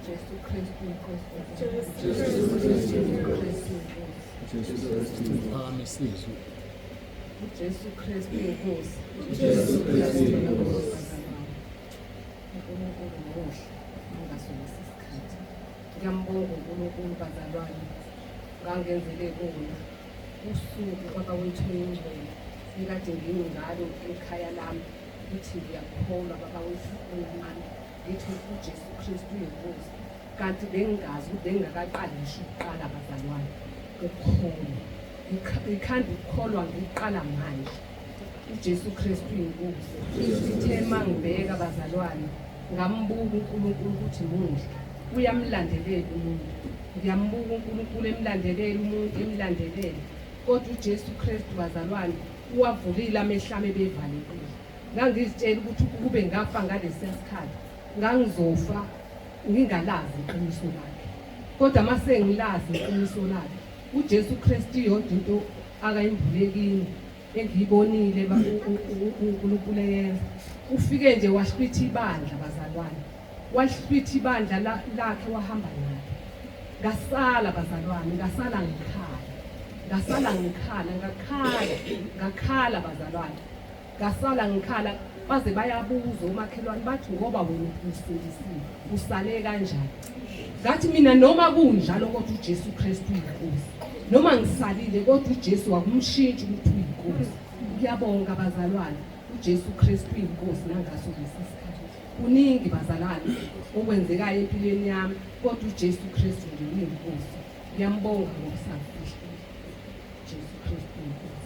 Jesu Kristu inkosi. Phakame sizwe. Jesu Kristu inkosi. uNkulunkulu muhle ungasokisi isikhathi. Ngiyambonga uNkulunkulu bazalwane ngangenzele bona usuku babawethu engcwele ekade ngingalo ekhaya lami ukuthi ngiyakholwa babawethu omncane ngithi uJesu Kristu inkosi kanti bengingazi ukuthi bengingakaqali ngisho ukuqala bazalwane ukukholwa ngikhanda ukukholwa ngiqala manje uJesu Kristu inkosi ithe mangibheka bazalwane ngambuka uNkulunkulu ukuthi muhle uyamlandelela umuntu ngiyambuka uNkulunkulu emlandelela umuntu emlandelela kodwa uJesu Kristu bazalwane uwavulile amehlame bevalekile ngangizitshela ukuthi kube ngafa ngalesi sikhathi ngangizofa ngingalazi iqiniso lakhe kodwa mase ngilazi iqiniso lakhe uJesu Kristu yonke into akayimvulekini engiyibonile uNkulunkulu eyenza ufike nje washwitha ibandla bazalwane washwitha ibandla lakhe wahamba nalo ngasala bazalwane ngakhala bazalwane ngasala ngikhala baze bayabuza umakhelwane bathi ngoba wena usindisile usale kanjani ngathi mina noma kunjalo kodwa uJesu Kristu uyinkosi noma ngisalile kodwa uJesu wakumshintshi ukuthi uyinkosi ngiyabonga bazalwane uJesu Kristu uyinkosi nangaso lesisikhathi kuningi bazalwane okwenzekayo empilweni yami kodwa uJesu Kristu nje uyinkosi ngiyambonga ngokusafihla Jesu Kristu uyinkosi.